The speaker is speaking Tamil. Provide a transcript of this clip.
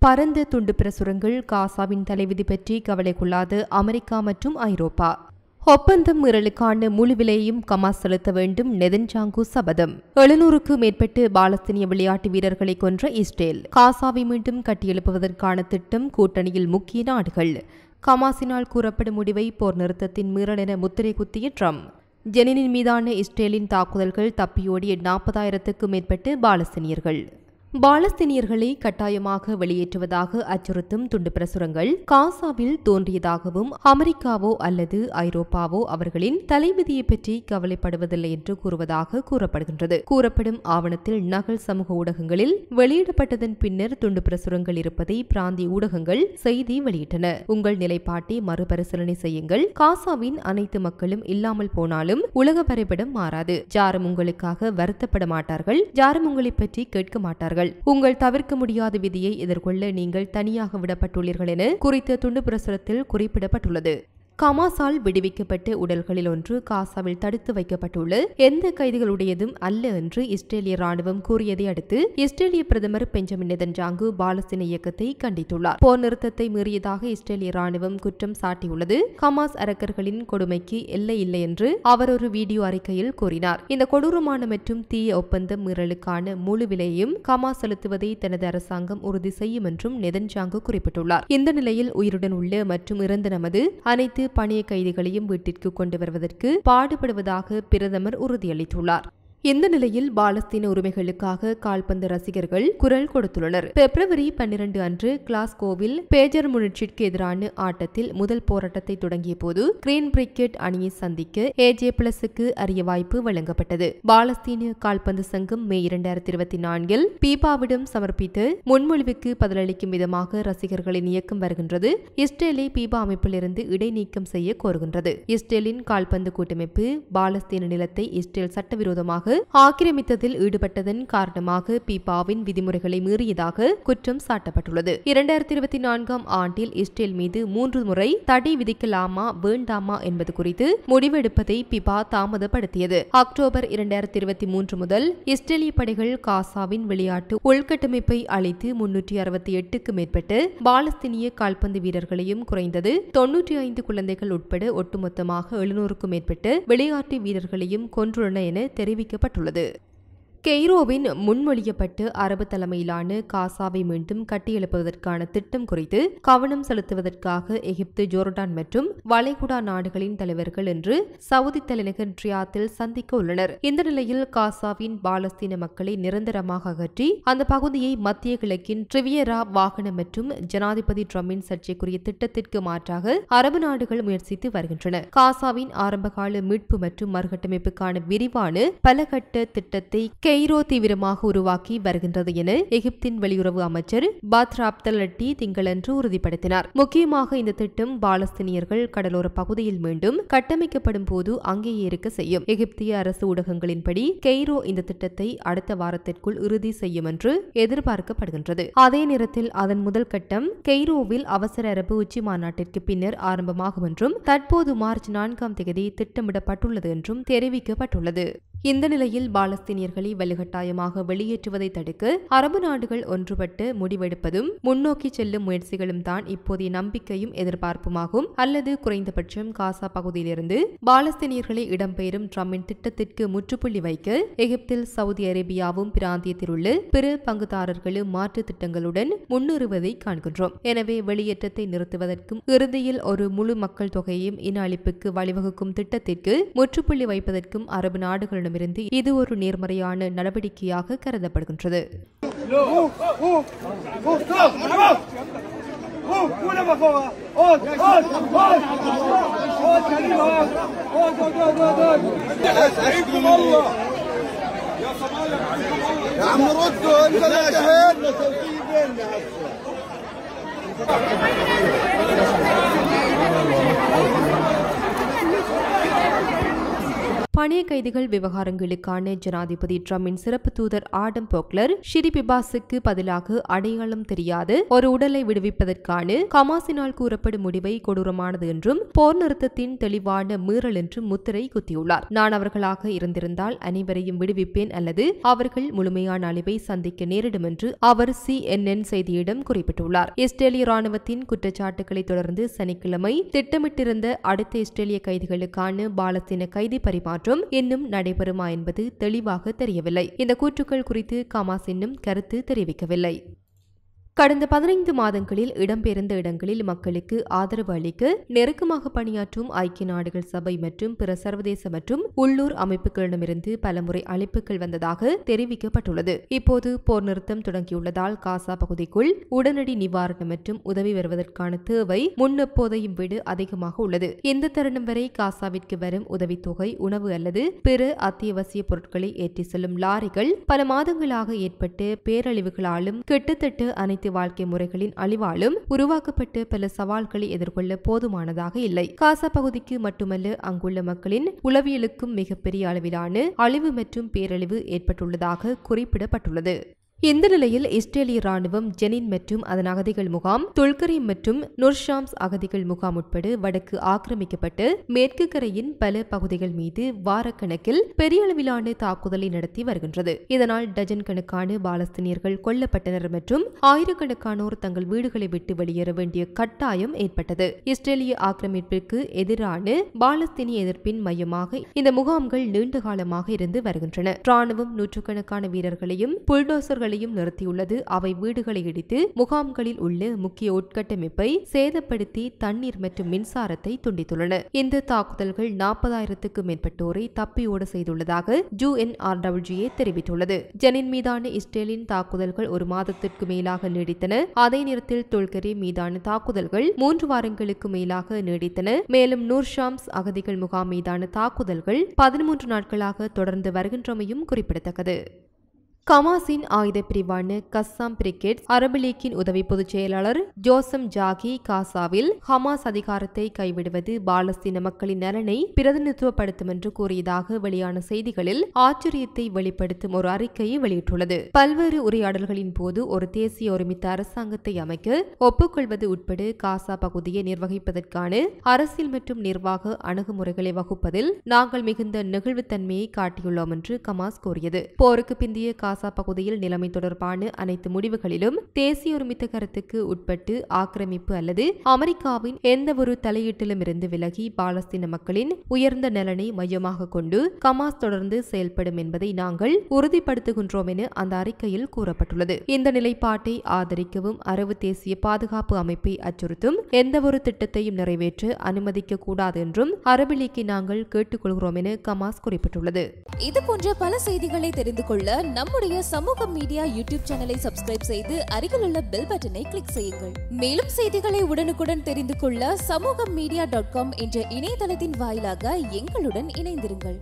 பரந்த துண்டு பிரசுரங்கள் காசாவின் தலைவிதி பற்றி கவலை கொள்ளாத அமெரிக்கா மற்றும் ஐரோப்பா. ஒப்பந்தம் மீறலுக்கான முழு விலையையும் ஹமாஸ் செலுத்த வேண்டும். நெதன்யாகு சபதம். 700க்கு மேற்பட்டு பாலஸ்தீனிய விளையாட்டு வீரர்களை கொன்ற இஸ்ரேல். காசாவை மீண்டும் கட்டியெழுப்புவதற்கான திட்டம். கூட்டணியில் முக்கிய நாடுகள். ஹமாஸினால் கூறப்படும் முடிவை போர் நிறுத்தத்தின் மீறல் என முத்திரை குத்திய ட்ரம்ப். ஜெனினின் மீதான இஸ்ரேலின் தாக்குதல்கள். தப்பியோடிய 40,000க்கும் மேற்பட்டு பாலஸ்தீனியர்கள். பாலஸ்தீனியர்களை கட்டாயமாக வெளியேற்றுவதாக அச்சுறுத்தும் துண்டு பிரசுரங்கள் காசாவில் தோன்றியதாகவும் அமெரிக்காவோ அல்லது ஐரோப்பாவோ அவர்களின் தலைவிதியை பற்றி கவலைப்படுவதில்லை என்று கூறுவதாக கூறப்படுகின்றது. கூறப்படும் ஆவணத்தில் நகல் சமூக ஊடகங்களில் வெளியிடப்பட்டதன் பின்னர் துண்டு பிரசுரங்கள் இருப்பதை பிராந்திய ஊடகங்கள் செய்தி வெளியிட்டன. உங்கள் நிலைப்பாட்டை மறுபரிசீலனை செய்யுங்கள். காசாவின் அனைத்து மக்களும் இல்லாமல் போனாலும் உலக வரைபடம் மாறாது. யாரும் உங்களுக்காக வருத்தப்பட மாட்டார்கள். யாரும் உங்களை பற்றி கேட்க மாட்டார்கள். உங்கள் தவிர்க்க முடியாத விதியை எதிர்கொள்ள நீங்கள் தனியாக விடப்பட்டுள்ளீர்கள் என குறித்த துண்டு பிரசுரத்தில் குறிப்பிடப்பட்டுள்ளது. ஹமாஸால் விடுவிக்கப்பட்ட உடல்களில் ஒன்று காசாவில் தடுத்து வைக்கப்பட்டுள்ள எந்த கைதிகளுடையதும் அல்ல என்று இஸ்ரேலிய ராணுவம் கூறியதை அடுத்து இஸ்ரேலிய பிரதமர் பெஞ்சமின் நெதன்யாகு பாலஸ்தீன இயக்கத்தை கண்டித்துள்ளார். போர் நிறுத்தத்தை மீறியதாக இஸ்ரேலிய ராணுவம் குற்றம் சாட்டியுள்ளது. ஹமாஸ் அரக்கர்களின் கொடுமைக்கு எல்லை இல்லை என்று அவர் ஒரு வீடியோ அறிக்கையில் கூறினார். இந்த கொடூரமான மற்றும் தீய ஒப்பந்தம் மீறலுக்கான முழு விலையையும் ஹமாஸ் செலுத்துவதை தனது அரசாங்கம் உறுதி செய்யும் என்றும் நெதன்யாகு குறிப்பிட்டுள்ளார். இந்த நிலையில் உயிருடன் உள்ள மற்றும் இறந்த நமது அனைத்து பணிய கைதிகளையும் வீட்டிற்கு கொண்டு வருவதற்கு பாடுபடுவதாக பிரதமர் உறுதியளித்துள்ளார். இந்த நிலையில் பாலஸ்தீன உரிமைகளுக்காக கால்பந்து ரசிகர்கள் குரல் கொடுத்துள்ளனர். பிப்ரவரி 12 அன்று கிளாஸ்கோவில் பேஜர் முனிச்சிற்கு எதிரான ஆட்டத்தில் முதல் போராட்டத்தை தொடங்கிய போது கிரீன் பிரிகேட் அணியை சந்திக்க AJ+க்கு அரிய வாய்ப்பு வழங்கப்பட்டது. பாலஸ்தீன கால்பந்து சங்கம் மே 2024 பீபாவிடம் சமர்ப்பித்த முன்மொழிவுக்கு பதிலளிக்கும் விதமாக ரசிகர்களின் இயக்கம் வருகின்றது. இஸ்ரேலை பீபா அமைப்பிலிருந்து இடைநீக்கம் செய்ய கோருகின்றது. இஸ்ரேலின் கால்பந்து கூட்டமைப்பு பாலஸ்தீன நிலத்தை இஸ்ரேல் சட்டவிரோதமாக ஆக்கிரமித்ததில் ஈடுபட்டதன் காரணமாக பீபாவின் விதிமுறைகளை மீறியதாக குற்றம் சாட்டப்பட்டுள்ளது. 2024 ஆண்டில் இஸ்ரேல் மீது 3 முறை தடை விதிக்கலாமா வேண்டாமா என்பது குறித்து முடிவெடுப்பதை பீபா தாமதப்படுத்தியது. அக்டோபர் 2023 முதல் இஸ்ரேலிய படைகள் காசாவின் விளையாட்டு உள்கட்டமைப்பை அழித்து 368க்கு மேற்பட்ட பாலஸ்தீனிய கால்பந்து வீரர்களையும் குறைந்தது 95 குழந்தைகள் உட்பட ஒட்டுமொத்தமாக 700க்கும் மேற்பட்ட விளையாட்டு வீரர்களையும் கொன்றுள்ளன என தெரிவிக்கப்பட்டது. கெய்ரோவின் முன்மொழியப்பட்டு அரபு தலைமையிலான காசாவை மீண்டும் கட்டியெழுப்புவதற்கான திட்டம் குறித்து கவனம் செலுத்துவதற்காக எகிப்து, ஜோர்டான் மற்றும் வளைகுடா நாடுகளின் தலைவர்கள் இன்று சவுதி தலைநகர் ரியாத்தில் சந்திக்க உள்ளனர். இந்த நிலையில் காசாவின் பாலஸ்தீன மக்களை நிரந்தரமாக அகற்றி அந்த பகுதியை மத்திய கிழக்கின் ரிவியரா வாகன மற்றும் ஜனாதிபதி ட்ரம்பின் சர்ச்சைக்குரிய திட்டத்திற்கு மாற்றாக அரபு நாடுகள் முயற்சித்து வருகின்றன. காசாவின் ஆரம்பகால மீட்பு மற்றும் மறுகட்டமைப்புக்கான விரிவான பலகட்ட திட்டத்தை கெய்ரோ தீவிரமாக உருவாக்கி வருகின்றது என எகிப்தின் வெளியுறவு அமைச்சர் பாத்ர் அப்தல் லட்டி திங்களன்று உறுதிப்படுத்தினார். முக்கியமாக இந்த திட்டம் பாலஸ்தீனியர்கள் கடலோர பகுதியில் மீண்டும் கட்டமைக்கப்படும் போது அங்கேயே இருக்க செய்யும். எகிப்திய அரசு ஊடகங்களின்படி கெய்ரோ இந்த திட்டத்தை அடுத்த வாரத்திற்குள் இறுதி செய்யும் என்று எதிர்பார்க்கப்படுகின்றது. அதே நேரத்தில் அதன் முதல் கட்டம் கெய்ரோவில் அவசர அரபு உச்சி மாநாட்டிற்கு பின்னர் ஆரம்பமாகும் என்றும் தற்போது மார்ச் 4ஆம் தேதி திட்டமிடப்பட்டுள்ளது என்றும் தெரிவிக்கப்பட்டுள்ளது. இந்த நிலையில் பாலஸ்தீனியர்களை வலுக்கட்டாயமாக வெளியேற்றுவதை தடுக்க அரபு நாடுகள் ஒன்றுபட்டு முடிவெடுப்பதும் முன்னோக்கி செல்லும் முயற்சிகளும் தான் இப்போதைய நம்பிக்கையும் எதிர்பார்ப்புமாகும். அல்லது குறைந்தபட்சம் காசா பகுதியிலிருந்து பாலஸ்தீனியர்களை இடம்பெயரும் ட்ரம்பின் திட்டத்திற்கு முற்றுப்புள்ளி வைக்க எகிப்தில் சவுதி அரேபியாவும் பிராந்தியத்தில் உள்ள பிற பங்குதாரர்களும் மாற்று திட்டங்களுடன் முன்னேறுவதை காண்கின்றோம். எனவே வெளியேற்றத்தை நிறுத்துவதற்கும் இறுதியில் ஒரு முழு மக்கள் தொகையையும் இன அழிப்புக்கு வழிவகுக்கும் திட்டத்திற்கு முற்றுப்புள்ளி வைப்பதற்கும் அரபு நாடுகளிடம் இது ஒரு நேர்மறையான நடவடிக்கையாக கருதப்படுகின்றது. பணிய கைதிகள் விவகாரங்களுக்கான ஜனாதிபதி ட்ரம்பின் சிறப்பு தூதர் ஆடம் போக்லர் ஷிரி பிபாஸுக்கு பதிலாக அடையாளம் தெரியாத ஒரு உடலை விடுவிப்பதற்கான ஹமாஸினால் கூறப்படும் முடிவை கொடூரமானது என்றும் போர் நிறுத்தத்தின் தெளிவான மீறல் என்றும் முத்திரை குத்தியுள்ளார். நான் அவர்களாக இருந்திருந்தால் அனைவரையும் விடுவிப்பேன் அல்லது அவர்கள் முழுமையான அழிவை சந்திக்க நேரிடும் என்று அவர் CNN செய்தியிடம் குறிப்பிட்டுள்ளார். இஸ்ரேலிய ராணுவத்தின் குற்றச்சாட்டுகளை தொடர்ந்து சனிக்கிழமை திட்டமிட்டிருந்த அடுத்த இஸ்ரேலிய கைதிகளுக்கான பாலஸ்தீன கைதி பரிமாற்றம் இன்னும் நடைபெறுமா என்பது தெளிவாக தெரியவில்லை. இந்த கூற்றுக்கள் குறித்து ஹமாஸ் இன்னும் கருத்து தெரிவிக்கவில்லை. கடந்த 15 மாதங்களில் இடம்பெயர்ந்த இடங்களில் மக்களுக்கு ஆதரவு அளிக்க நெருக்கமாக பணியாற்றும் ஐக்கிய நாடுகள் சபை மற்றும் பிற சர்வதேச மற்றும் உள்ளூர் அமைப்புகளிடமிருந்து பலமுறை அழைப்புகள் வந்ததாக தெரிவிக்கப்பட்டுள்ளது. இப்போது போர் நிறுத்தம் தொடங்கியுள்ளதால் காசா பகுதிக்குள் உடனடி நிவாரணம் மற்றும் உதவி வருவதற்கான தேவை முன்னெப்போதையும் விட அதிகமாக உள்ளது. இந்த தருணம் வரை காசாவிற்கு வரும் உதவித்தொகை, உணவு அல்லது பிற அத்தியாவசிய பொருட்களை ஏற்றி செல்லும் லாரிகள் பல மாதங்களாக ஏற்பட்ட பேரழிவுகளாலும் கிட்டத்தட்ட அனைத்து வாழ்க்கை முறைகளின் அழிவாலும் உருவாக்கப்பட்ட பல சவால்களை எதிர்கொள்ள போதுமானதாக இல்லை. காசா பகுதிக்கு மட்டுமல்ல, அங்குள்ள மக்களின் உளவியலுக்கும் மிகப்பெரிய அளவிலான அழிவு மற்றும் பேரழிவு ஏற்பட்டுள்ளதாக குறிப்பிடப்பட்டுள்ளது. இந்த நிலையில் இஸ்ரேலிய ராணுவம் ஜெனின் மற்றும் அதன் அகதிகள் முகாம், துல்கரிம் மற்றும் நுர்ஷாம்ஸ் அகதிகள் முகாம் உட்பட வடக்கு ஆக்கிரமிக்கப்பட்டு மேற்கு கரையின் பல பகுதிகள் மீது வாரக்கணக்கில் பெரிய அளவிலான தாக்குதலை நடத்தி வருகின்றது. இதனால் டஜன் கணக்கான பாலஸ்தீனியர்கள் கொல்லப்பட்டனர் மற்றும் ஆயிரக்கணக்கானோர் தங்கள் வீடுகளை விட்டு வெளியேற வேண்டிய கட்டாயம் ஏற்பட்டது. இஸ்ரேலிய ஆக்கிரமிப்பிற்கு எதிரான பாலஸ்தீனிய எதிர்ப்பின் மையமாக இந்த முகாம்கள் நீண்ட காலமாக இருந்து வருகின்றன. ராணுவம் நூற்றுக்கணக்கான வீரர்களையும் புல்டோசர்கள் நிறுத்தியுள்ளது. அவை வீடுகளை இடித்து முகாம்களில் உள்ள முக்கிய உட்கட்டமைப்பை சேதப்படுத்தி தண்ணீர் மற்றும் மின்சாரத்தை துண்டித்துள்ளன. இந்த தாக்குதல்கள் 40,000க்கும் மேற்பட்டோரை தப்பியோட செய்துள்ளதாக UNRWA தெரிவித்துள்ளது. ஜெனின் மீதான இஸ்ரேலின் தாக்குதல்கள் ஒரு மாதத்திற்கு மேலாக நீடித்தன. அதே நேரத்தில் துல்கரி மீதான தாக்குதல்கள் 3 வாரங்களுக்கு மேலாக நீடித்தன. மேலும் நூர்ஷாம்ஸ் அகதிகள் முகாம் மீதான தாக்குதல்கள் 13 நாட்களாக தொடர்ந்து வருகின்றமையும் குறிப்பிடத்தக்கது. ஹமாஸின் ஆயுத பிரிவான கஸ்ஸாம் பிரிகேட்ஸ் அரபு லீக்கின் உதவி பொதுச் செயலாளர் ஜோசம் ஜாகி காசாவில் ஹமாஸ் அதிகாரத்தை கைவிடுவது பாலஸ்தீன மக்களின் நலனை பிரதிநிதித்துவப்படுத்தும் என்று கூறியதாக வெளியான செய்திகளில் ஆச்சரியத்தை வெளிப்படுத்தும் ஒரு அறிக்கையை வெளியிட்டுள்ளது. பல்வேறு உரையாடல்களின் போது ஒரு தேசிய ஒருமித்த அரசாங்கத்தை அமைக்க ஒப்புக்கொள்வது உட்பட காசா பகுதியை நிர்வகிப்பதற்கான அரசியல் மற்றும் நிர்வாக அணுகுமுறைகளை வகுப்பதில் நாங்கள் மிகுந்த நெகிழ்வுத்தன்மையை காட்டியுள்ளோம் என்று ஹமாஸ் கூறியது. போருக்கு பிந்திய காசா பகுதியில் நிலைமை தொடர்பான அனைத்து முடிவுகளிலும் தேசிய ஒருமித்த கருத்துக்கு உட்பட்டு ஆக்கிரமிப்பு அல்லது அமெரிக்காவின் எந்த ஒரு தலையீட்டிலும் இருந்து விலகி பாலஸ்தீன மக்களின் உயர்ந்த நலனை மையமாக கொண்டு ஹமாஸ் தொடர்ந்து செயல்படும் என்பதை நாங்கள் உறுதிப்படுத்துகின்றோம் என அந்த அறிக்கையில் கூறப்பட்டுள்ளது. இந்த நிலைப்பாட்டை ஆதரிக்கவும் அரபு தேசிய பாதுகாப்பு அமைப்பை அச்சுறுத்தும் எந்த ஒரு திட்டத்தையும் நிறைவேற்ற அனுமதிக்க கூடாது என்றும் அரபு லீக்கை நாங்கள் கேட்டுக்கொள்கிறோம் என ஹமாஸ் குறிப்பிட்டுள்ளது. இது போன்ற பல செய்திகளை தெரிந்து கொள்ள நம்முடைய சமூக மீடியா யூடியூப் சேனலை சப்ஸ்கிரைப் செய்து அருகிலுள்ள பெல் பட்டனை கிளிக் செய்யுங்கள். மேலும் செய்திகளை உடனுக்குடன் தெரிந்து கொள்ள சமூகமீடியா.com என்ற இணையதளத்தின் வாயிலாக எங்களுடன் இணைந்திருங்கள்.